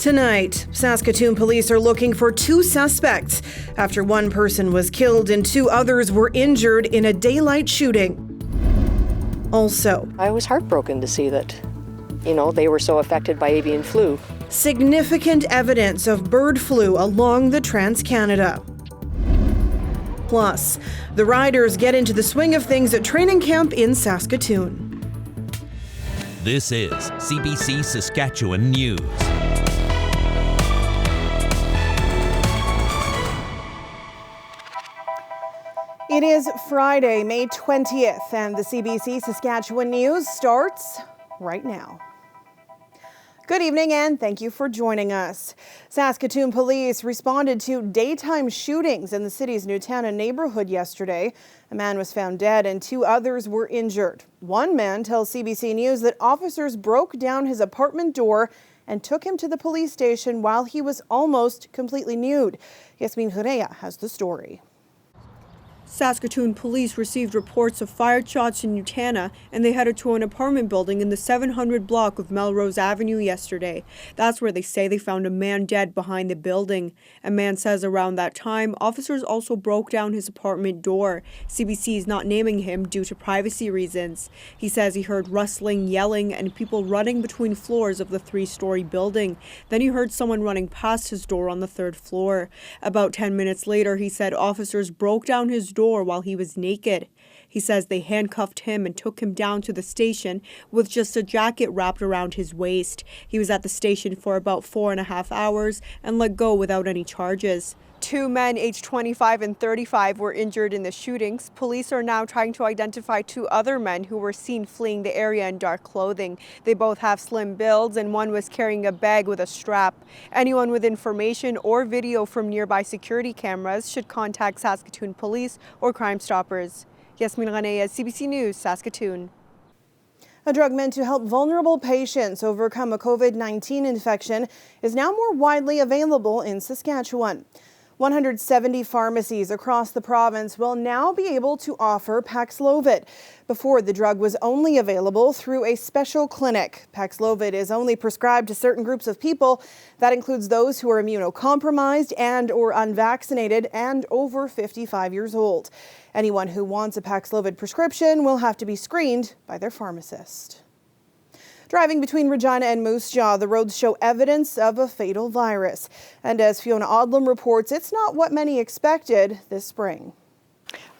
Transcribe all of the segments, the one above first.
Tonight, Saskatoon police are looking for 2 suspects after 1 person was killed and 2 others were injured in a daylight shooting. Also, I was heartbroken to see that, they were so affected by avian flu. Significant evidence of bird flu along the Trans-Canada. Plus, the riders get into the swing of things at training camp in Saskatoon. This is CBC Saskatchewan News. It is Friday, May 20th, and the CBC Saskatchewan News starts right now. Good evening and thank you for joining us. Saskatoon police responded to daytime shootings in the city's Newtown neighborhood yesterday. A man was found dead and 2 others were injured. One man tells CBC News that officers broke down his apartment door and took him to the police station while he was almost completely nude. Yasmin Hureya has the story. Saskatoon police received reports of fired shots in Newtown, and they headed to an apartment building in the 700 block of Melrose Avenue yesterday. That's where they say they found a man dead behind the building. A man says around that time, officers also broke down his apartment door. CBC is not naming him due to privacy reasons. He says he heard rustling, yelling, and people running between floors of the 3-story building. Then he heard someone running past his door on the 3rd floor. About 10 minutes later, he said officers broke down his door while he was naked. He says they handcuffed him and took him down to the station with just a jacket wrapped around his waist. He was at the station for about 4.5 hours and let go without any charges. 2 men aged 25 and 35 were injured in the shootings. Police are now trying to identify 2 other men who were seen fleeing the area in dark clothing. They both have slim builds and one was carrying a bag with a strap. Anyone with information or video from nearby security cameras should contact Saskatoon Police or Crime Stoppers. Yasmin Ranea, CBC News, Saskatoon. A drug meant to help vulnerable patients overcome a COVID-19 infection is now more widely available in Saskatchewan. 170 pharmacies across the province will now be able to offer Paxlovid. Before, the drug was only available through a special clinic. Paxlovid is only prescribed to certain groups of people. That includes those who are immunocompromised and or unvaccinated and over 55 years old. Anyone who wants a Paxlovid prescription will have to be screened by their pharmacist. Driving between Regina and Moose Jaw, the roads show evidence of a fatal virus. And as Fiona Odlum reports, it's not what many expected this spring.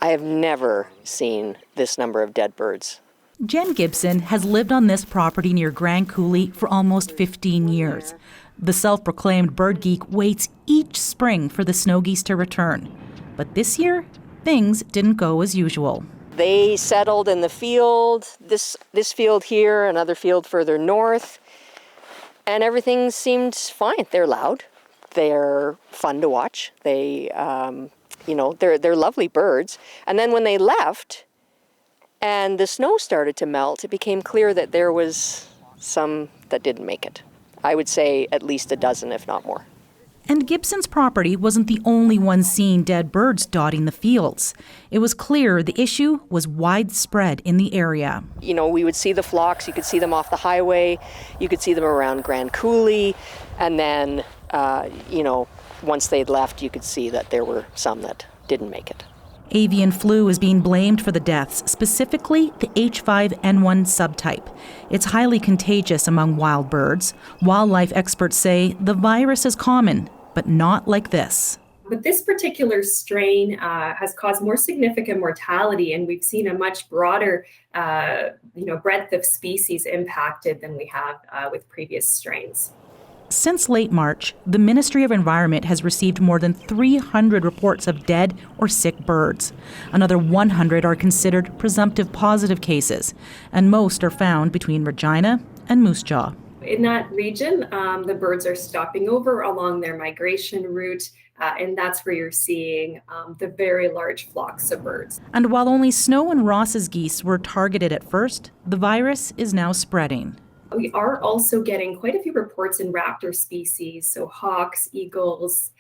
I have never seen this number of dead birds. Jen Gibson has lived on this property near Grand Coulee for almost 15 years. The self-proclaimed bird geek waits each spring for the snow geese to return. But this year, things didn't go as usual. They settled in the field, this field here, another field further north, and everything seemed fine. They're loud. They're fun to watch. They're lovely birds. And then when they left and the snow started to melt, it became clear that there was some that didn't make it. I would say at least a dozen, if not more. And Gibson's property wasn't the only one seeing dead birds dotting the fields. It was clear the issue was widespread in the area. We would see the flocks. You could see them off the highway. You could see them around Grand Coulee. And then, once they'd left, you could see that there were some that didn't make it. Avian flu is being blamed for the deaths, specifically the H5N1 subtype. It's highly contagious among wild birds. Wildlife experts say the virus is common, but not like this. But this particular strain has caused more significant mortality, and we've seen a much broader, breadth of species impacted than we have with previous strains. Since late March, the Ministry of Environment has received more than 300 reports of dead or sick birds. Another 100 are considered presumptive positive cases, and most are found between Regina and Moose Jaw. In that region, the birds are stopping over along their migration route, and that's where you're seeing the very large flocks of birds. And while only Snow and Ross's geese were targeted at first, the virus is now spreading. We are also getting quite a few reports in raptor species, so hawks, eagles,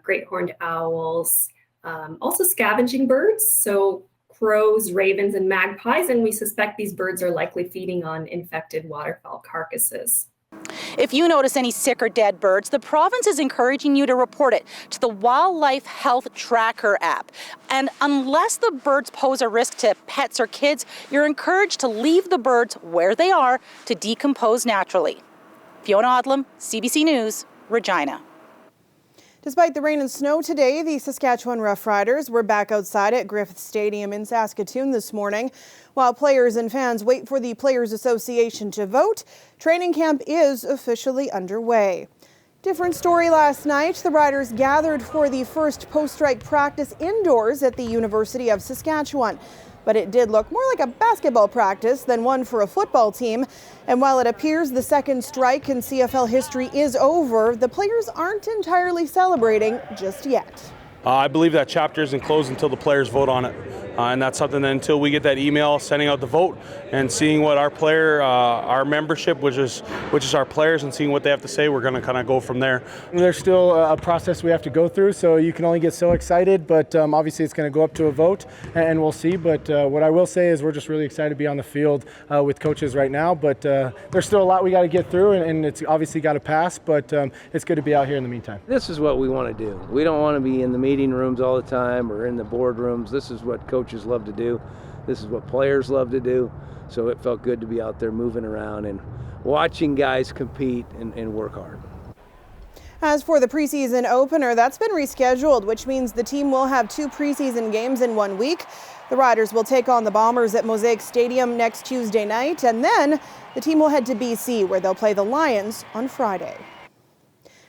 great horned owls, also scavenging birds, so crows, ravens, and magpies, and we suspect these birds are likely feeding on infected waterfowl carcasses. If you notice any sick or dead birds, the province is encouraging you to report it to the Wildlife Health Tracker app. And unless the birds pose a risk to pets or kids, you're encouraged to leave the birds where they are to decompose naturally. Fiona Odlum, CBC News, Regina. Despite the rain and snow today, the Saskatchewan Roughriders were back outside at Griffith Stadium in Saskatoon this morning. While players and fans wait for the Players Association to vote, training camp is officially underway. Different story last night. The Riders gathered for the first post-strike practice indoors at the University of Saskatchewan. But it did look more like a basketball practice than one for a football team. And while it appears the second strike in CFL history is over, the players aren't entirely celebrating just yet. I believe that chapter isn't closed until the players vote on it. And that's something that until we get that email sending out the vote and seeing what our player, our membership, which is our players, and seeing what they have to say, we're going to kind of go from there. There's still a process we have to go through, so you can only get so excited, but obviously it's going to go up to a vote and we'll see. But what I will say is we're just really excited to be on the field with coaches right now, but there's still a lot we got to get through, and it's obviously got to pass, but it's good to be out here in the meantime. This is what we want to do. We don't want to be in the meeting rooms all the time or in the boardrooms. This is what coaches love to do. This is what players love to do. So it felt good to be out there moving around and watching guys compete and work hard. As for the preseason opener, that's been rescheduled, which means the team will have 2 preseason games in 1 week. The Riders will take on the Bombers at Mosaic Stadium next Tuesday night, and then the team will head to BC, where they'll play the Lions on Friday.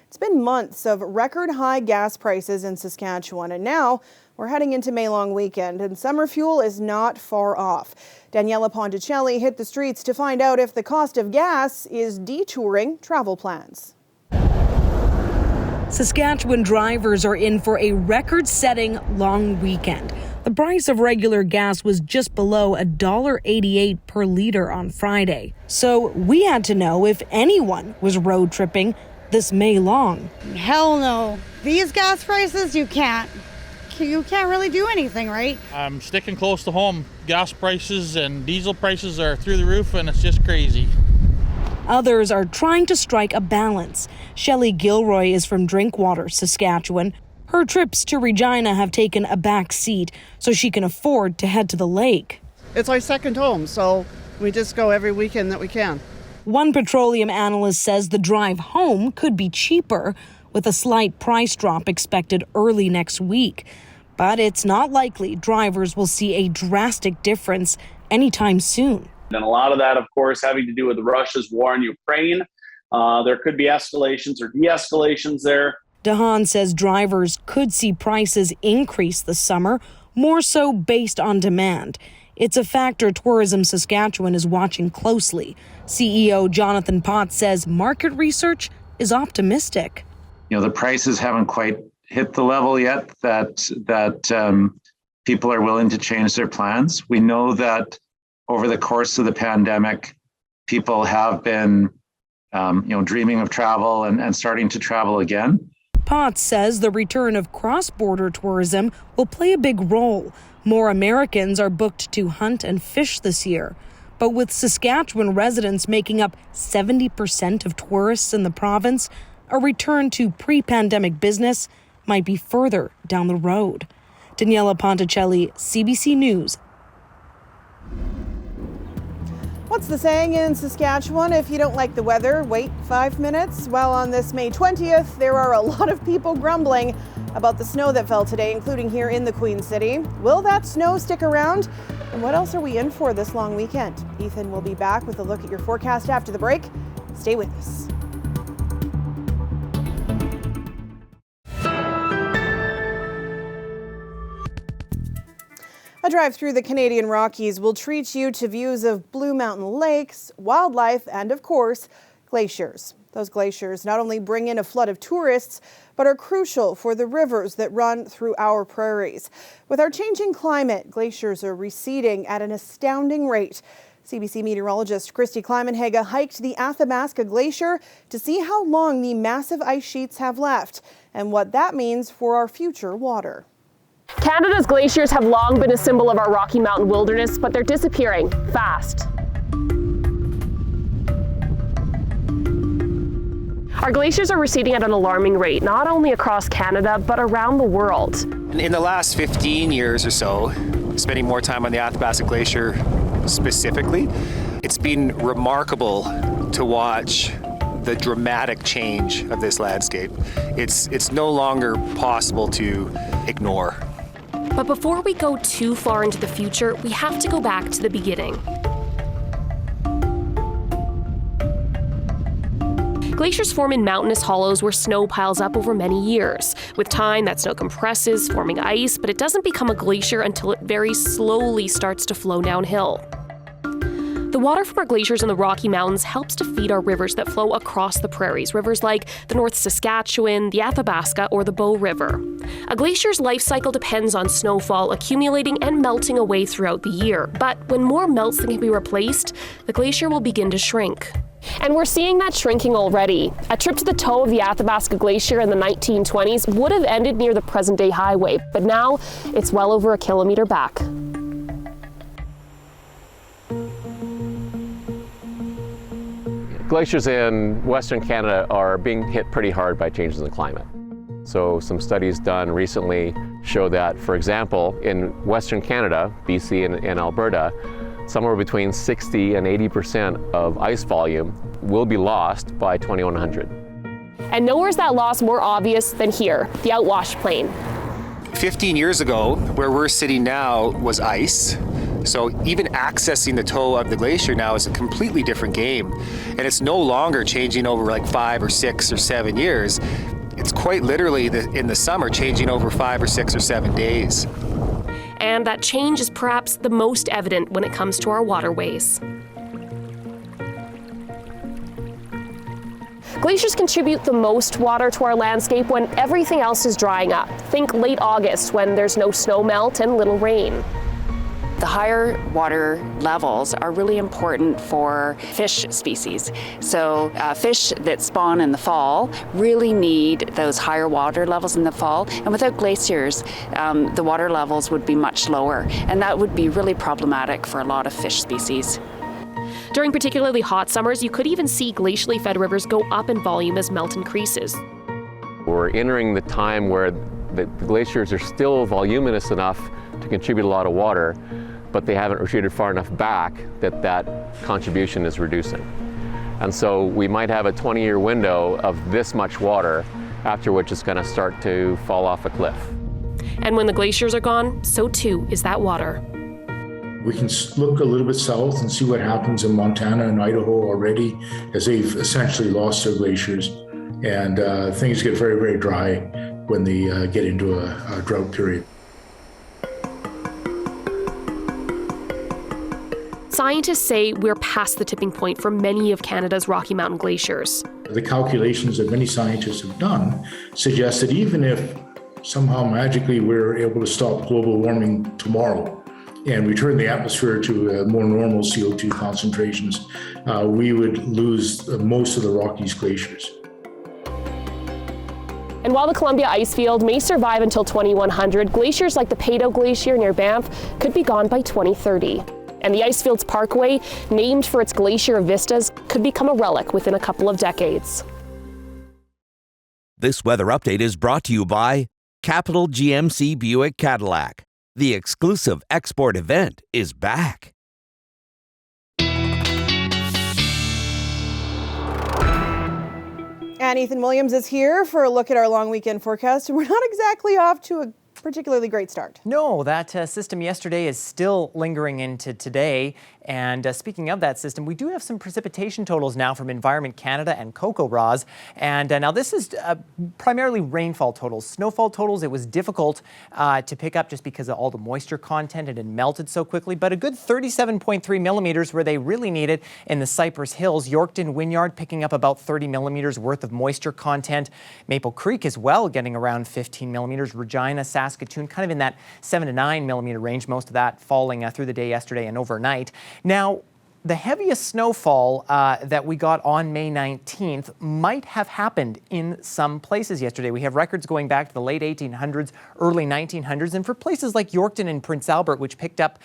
It's been months of record high gas prices in Saskatchewan, and now we're heading into May long weekend, and summer fuel is not far off. Daniela Ponticelli hit the streets to find out if the cost of gas is detouring travel plans. Saskatchewan drivers are in for a record-setting long weekend. The price of regular gas was just below $1.88 per liter on Friday. So we had to know if anyone was road tripping this May long. Hell no. These gas prices, you can't really do anything, right? I'm sticking close to home. Gas prices and diesel prices are through the roof, and it's just crazy. Others are trying to strike a balance. Shelley Gilroy is from Drinkwater, Saskatchewan. Her trips to Regina have taken a back seat so she can afford to head to the lake. It's our second home, so we just go every weekend that we can. One petroleum analyst says the drive home could be cheaper, with a slight price drop expected early next week. But it's not likely drivers will see a drastic difference anytime soon. And a lot of that, of course, having to do with Russia's war in Ukraine. There could be escalations or de-escalations there. Dehan says drivers could see prices increase this summer, more so based on demand. It's a factor Tourism Saskatchewan is watching closely. CEO Jonathan Potts says market research is optimistic. The prices haven't quite hit the level yet that people are willing to change their plans. We know that over the course of the pandemic, people have been, dreaming of travel and starting to travel again. Potts says the return of cross-border tourism will play a big role. More Americans are booked to hunt and fish this year. But with Saskatchewan residents making up 70% of tourists in the province, a return to pre-pandemic business might be further down the road. Daniela Ponticelli, CBC News. What's the saying in Saskatchewan? If you don't like the weather, wait 5 minutes. Well, on this May 20th, there are a lot of people grumbling about the snow that fell today, including here in the Queen City. Will that snow stick around? And what else are we in for this long weekend? Ethan will be back with a look at your forecast after the break. Stay with us. A drive through the Canadian Rockies will treat you to views of Blue Mountain lakes, wildlife, and of course, glaciers. Those glaciers not only bring in a flood of tourists, but are crucial for the rivers that run through our prairies. With our changing climate, glaciers are receding at an astounding rate. CBC meteorologist Christy Kleimenhage hiked the Athabasca Glacier to see how long the massive ice sheets have left and what that means for our future water. Canada's glaciers have long been a symbol of our Rocky Mountain wilderness, but they're disappearing fast. Our glaciers are receding at an alarming rate, not only across Canada, but around the world. In the last 15 years or so, spending more time on the Athabasca Glacier specifically, it's been remarkable to watch the dramatic change of this landscape. It's no longer possible to ignore. But before we go too far into the future, we have to go back to the beginning. Glaciers form in mountainous hollows where snow piles up over many years. With time, that snow compresses, forming ice, but it doesn't become a glacier until it very slowly starts to flow downhill. The water from our glaciers in the Rocky Mountains helps to feed our rivers that flow across the prairies, rivers like the North Saskatchewan, the Athabasca, or the Bow River. A glacier's life cycle depends on snowfall accumulating and melting away throughout the year. But when more melts than can be replaced, the glacier will begin to shrink. And we're seeing that shrinking already. A trip to the toe of the Athabasca Glacier in the 1920s would have ended near the present-day highway, but now it's well over a kilometer back. Glaciers in Western Canada are being hit pretty hard by changes in climate. So some studies done recently show that, for example, in Western Canada, BC and Alberta, somewhere between 60 and 80% of ice volume will be lost by 2100. And nowhere is that loss more obvious than here, the outwash plain. 15 years ago, where we're sitting now was ice. So even accessing the toe of the glacier now is a completely different game. And it's no longer changing over like 5 or 6 or 7 years. It's quite literally in the summer changing over 5 or 6 or 7 days. And that change is perhaps the most evident when it comes to our waterways. Glaciers contribute the most water to our landscape when everything else is drying up. Think late August when there's no snow melt and little rain. The higher water levels are really important for fish species. So fish that spawn in the fall really need those higher water levels in the fall. And without glaciers, the water levels would be much lower. And that would be really problematic for a lot of fish species. During particularly hot summers, you could even see glacially fed rivers go up in volume as melt increases. We're entering the time where the glaciers are still voluminous enough to contribute a lot of water, but they haven't retreated far enough back that that contribution is reducing. And so we might have a 20-year window of this much water, after which it's going to start to fall off a cliff. And when the glaciers are gone, so too is that water. We can look a little bit south and see what happens in Montana and Idaho already, as they've essentially lost their glaciers. And things get very, very dry when they get into a drought period. Scientists say we're past the tipping point for many of Canada's Rocky Mountain glaciers. The calculations that many scientists have done suggest that even if somehow magically we're able to stop global warming tomorrow and return the atmosphere to more normal CO2 concentrations, we would lose most of the Rockies glaciers. And while the Columbia ice field may survive until 2100, glaciers like the Peyto Glacier near Banff could be gone by 2030. And the Icefields Parkway, named for its glacier vistas, could become a relic within a couple of decades. This weather update is brought to you by Capital GMC Buick Cadillac. The exclusive export event is back. And Ethan Williams is here for a look at our long weekend forecast. And we're not exactly off to a particularly great start. No, that system yesterday is still lingering into today. And speaking of that system, we do have some precipitation totals now from Environment Canada and CoCoRa's. And now this is primarily rainfall totals. Snowfall totals, it was difficult to pick up just because of all the moisture content. It had melted so quickly, but a good 37.3 millimeters where they really need it in the Cypress Hills. Yorkton Wynyard picking up about 30 millimeters worth of moisture content. Maple Creek as well getting around 15 millimeters. Regina, Saskatoon kind of in that 7 to 9 millimeter range, most of that falling through the day yesterday and overnight. Now, the heaviest snowfall that we got on May 19th might have happened in some places yesterday. We have records going back to the late 1800s, early 1900s, and for places like Yorkton and Prince Albert, which picked up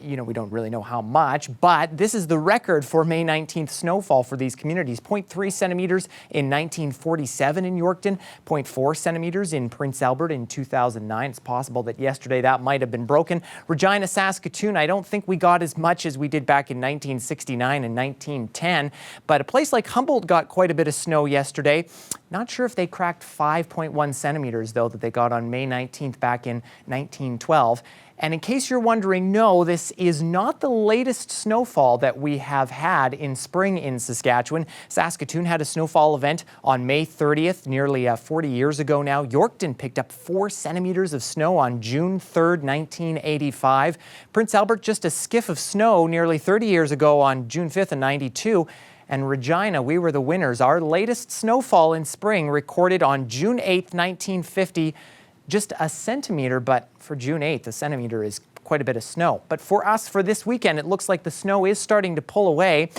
we don't really know how much, but this is the record for May 19th snowfall for these communities. 0.3 centimeters in 1947 in Yorkton, 0.4 centimeters in Prince Albert in 2009. It's possible that yesterday that might have been broken. Regina, Saskatoon, I don't think we got as much as we did back in 1969 and 1910, but a place like Humboldt got quite a bit of snow yesterday. Not sure if they cracked 5.1 centimeters, though, that they got on May 19th back in 1912. And in case you're wondering, no, this is not the latest snowfall that we have had in spring in Saskatchewan. Saskatoon had a snowfall event on May 30th, nearly 40 years ago now. Yorkton picked up 4 centimeters of snow on June 3rd, 1985. Prince Albert, just a skiff of snow nearly 30 years ago on June 5th of 92. And Regina, we were the winners. Our latest snowfall in spring recorded on June 8th, 1950. Just a centimeter, but for June 8th, a centimeter is quite a bit of snow. But for us, for this weekend, it looks like the snow is starting to pull away.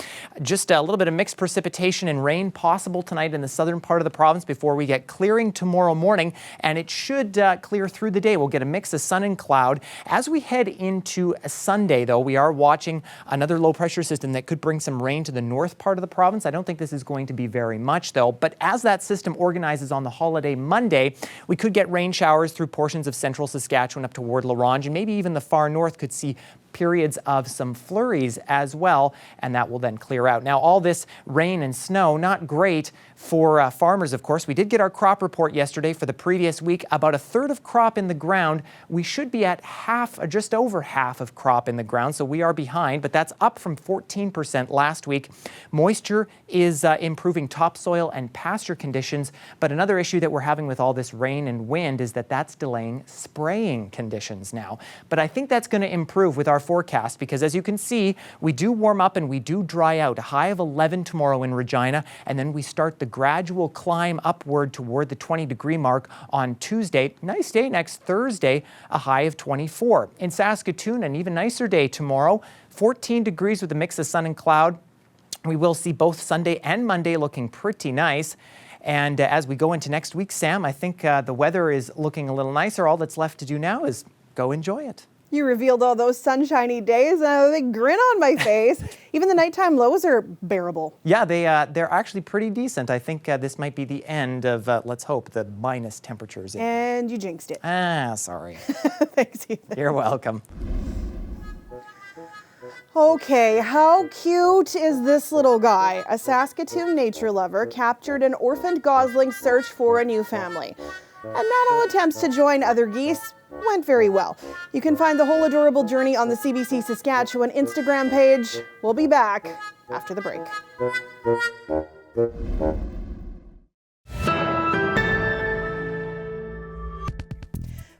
Just a little bit of mixed precipitation and rain possible tonight in the southern part of the province before we get clearing tomorrow morning, and it should clear through the day. We'll get a mix of sun and cloud. As we head into Sunday, though, we are watching another low pressure system that could bring some rain to the north part of the province. I don't think this is going to be very much, though, but as that system organizes on the holiday Monday, we could get rain showers through portions of central Saskatchewan up toward La Ronge, and maybe even the far north could see periods of some flurries as well, and that will then clear out. Now, all this rain and snow, not great for farmers, of course. We did get our crop report yesterday for the previous week. About a third of crop in the ground. We should be at half, or just over half of crop in the ground, so we are behind, but that's up from 14% last week. Moisture is improving topsoil and pasture conditions, but another issue that we're having with all this rain and wind is that that's delaying spraying conditions now. But I think that's going to improve with our forecast, because as you can see, we do warm up and we do dry out. A high of 11 tomorrow in Regina, and then we start the gradual climb upward toward the 20-degree mark on Tuesday. Nice day next Thursday, a high of 24. In Saskatoon, an even nicer day tomorrow, 14 degrees with a mix of sun and cloud. We will see both Sunday and Monday looking pretty nice. And as we go into next week, Sam, I think the weather is looking a little nicer. All that's left to do now is go enjoy it. You revealed all those sunshiny days and I have a big grin on my face. Even the nighttime lows are bearable. Yeah, they're actually pretty decent. I think this might be the end of, let's hope, the minus temperatures. And you jinxed it. Sorry. Thanks, Ethan. You're welcome. Okay, how cute is this little guy? A Saskatoon nature lover captured an orphaned Gosling search for a new family. And not all attempts to join other geese went very well. You can find the whole adorable journey on the CBC Saskatchewan Instagram page. We'll be back after the break.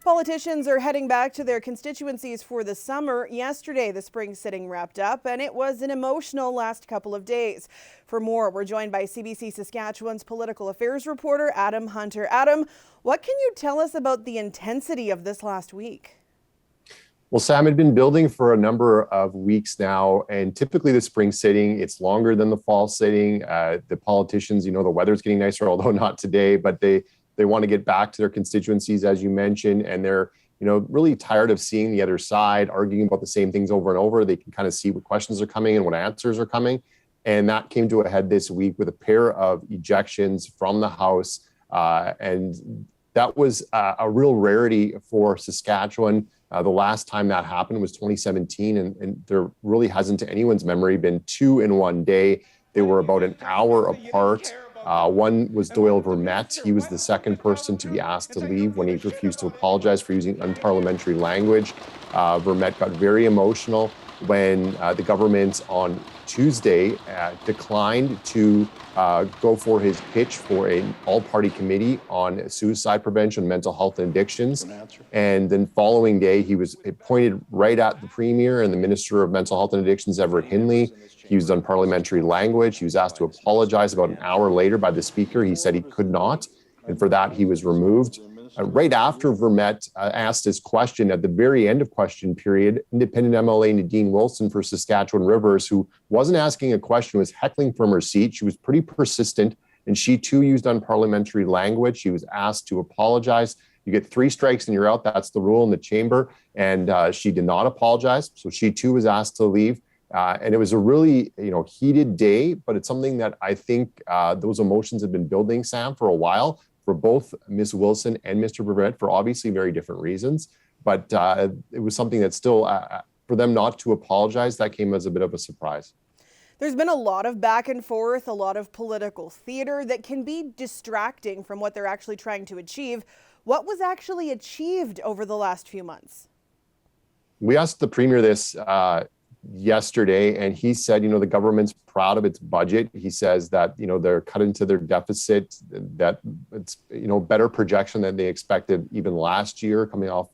Politicians are heading back to their constituencies for the summer. Yesterday, the spring sitting wrapped up, and it was an emotional last couple of days. For more, we're joined by CBC Saskatchewan's political affairs reporter, Adam Hunter. Adam, what can you tell us about the intensity of this last week? Well, Sam, had been building for a number of weeks now, and typically the spring sitting, it's longer than the fall sitting. The politicians, the weather's getting nicer, although not today, but they want to get back to their constituencies, as you mentioned, and they're, really tired of seeing the other side arguing about the same things over and over. They can kind of see what questions are coming and what answers are coming. And that came to a head this week with a pair of ejections from the House. And that was a real rarity for Saskatchewan. The last time that happened was 2017, and there really hasn't, to anyone's memory, been two in one day. They were about an hour apart. One was Doyle Vermette. He was the second person to be asked to leave when he refused to apologize for using unparliamentary language. Vermette got very emotional when the government on Tuesday declined to go for his pitch for an all-party committee on suicide prevention, mental health, and addictions. And then following day, he was pointed right at the Premier and the Minister of Mental Health and Addictions, Everett Hindley. He used unparliamentary language. He was asked to apologize about an hour later by the Speaker. He said he could not, and for that he was removed. Right after Vermette asked his question, at the very end of question period, independent MLA Nadine Wilson for Saskatchewan Rivers, who wasn't asking a question, was heckling from her seat. She was pretty persistent, and she too used unparliamentary language. She was asked to apologize. You get 3 strikes and you're out. That's the rule in the chamber. And she did not apologize. So she too was asked to leave. And it was a really, heated day, but it's something that I think those emotions have been building, Sam, for a while, for both Ms. Wilson and Mr. Brevet, for obviously very different reasons. But it was something that still, for them not to apologize, that came as a bit of a surprise. There's been a lot of back and forth, a lot of political theater that can be distracting from what they're actually trying to achieve. What was actually achieved over the last few months? We asked the Premier this yesterday, and he said, the government's proud of its budget. He says that, they're cut into their deficit, that it's, better projection than they expected even last year, coming off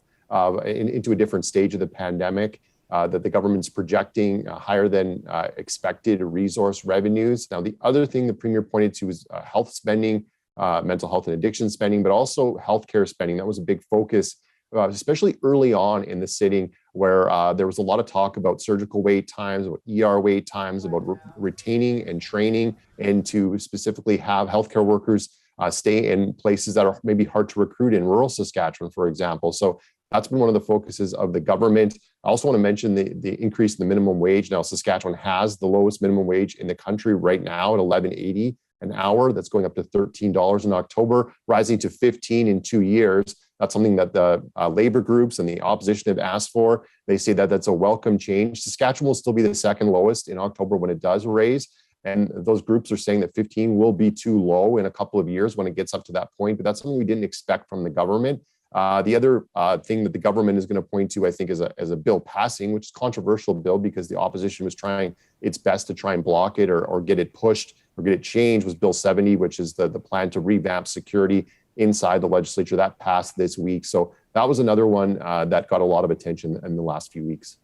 into a different stage of the pandemic, that the government's projecting higher than expected resource revenues. Now, the other thing the Premier pointed to was health spending, mental health and addiction spending, but also healthcare spending. That was a big focus, especially early on in the sitting, where there was a lot of talk about surgical wait times, about ER wait times, about retaining and training, and to specifically have healthcare workers stay in places that are maybe hard to recruit in rural Saskatchewan, for example. So that's been one of the focuses of the government. I also want to mention the increase in the minimum wage. Now, Saskatchewan has the lowest minimum wage in the country right now at $11.80 an hour. That's going up to $13 in October, rising to $15 in 2 years. That's something that the labor groups and the opposition have asked for. They say that that's a welcome change. Saskatchewan will still be the second lowest in October when it does raise. And those groups are saying that 15 will be too low in a couple of years when it gets up to that point. But that's something we didn't expect from the government. The other thing that the government is going to point to, I think, is a bill passing, which is a controversial bill because the opposition was trying its best to try and block it or get it pushed or get it changed, was Bill 70, which is the plan to revamp security inside the legislature. That passed this week. So that was another one that got a lot of attention in the last few weeks.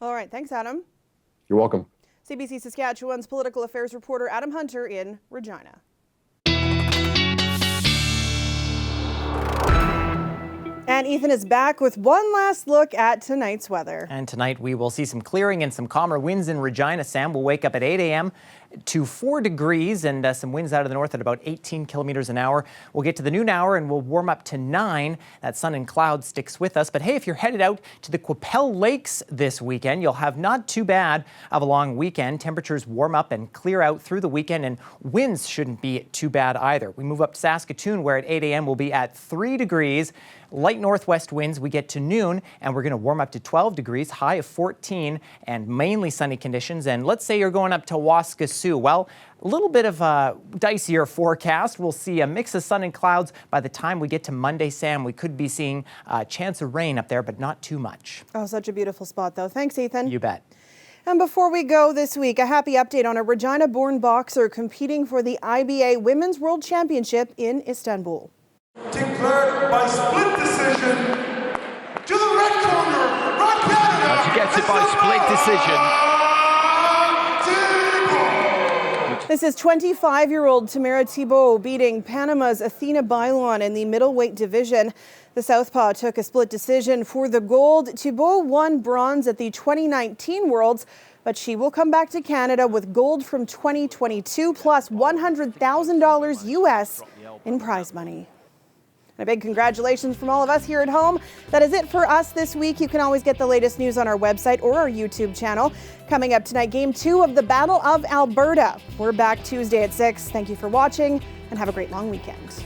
All right. Thanks, Adam. You're welcome. CBC Saskatchewan's political affairs reporter Adam Hunter in Regina. And Ethan is back with one last look at tonight's weather. And tonight we will see some clearing and some calmer winds in Regina. Sam will wake up at 8 a.m. to 4 degrees and some winds out of the north at about 18 kilometers an hour. We'll get to the noon hour and we'll warm up to 9. That sun and cloud sticks with us. But hey, if you're headed out to the Qu'Appelle Lakes this weekend, you'll have not too bad of a long weekend. Temperatures warm up and clear out through the weekend, and winds shouldn't be too bad either. We move up to Saskatoon, where at 8 a.m. we'll be at 3 degrees. Light northwest winds, we get to noon, and we're going to warm up to 12 degrees, high of 14, and mainly sunny conditions. And let's say you're going up to Waskesiu. Well, a little bit of a dicier forecast. We'll see a mix of sun and clouds by the time we get to Monday, Sam. We could be seeing a chance of rain up there, but not too much. Oh, such a beautiful spot, though. Thanks, Ethan. You bet. And before we go this week, a happy update on a Regina-born boxer competing for the IBA Women's World Championship in Istanbul. Declared by split decision to the red corner, Rod Canada. She gets it by split decision. This is 25-year-old Tamara Thibault beating Panama's Athena Bailon in the middleweight division. The southpaw took a split decision for the gold. Thibault won bronze at the 2019 Worlds, but she will come back to Canada with gold from 2022 plus $100,000 US in prize money. And a big congratulations from all of us here at home. That is it for us this week. You can always get the latest news on our website or our YouTube channel. Coming up tonight, Game 2 of the Battle of Alberta. We're back Tuesday at 6. Thank you for watching and have a great long weekend.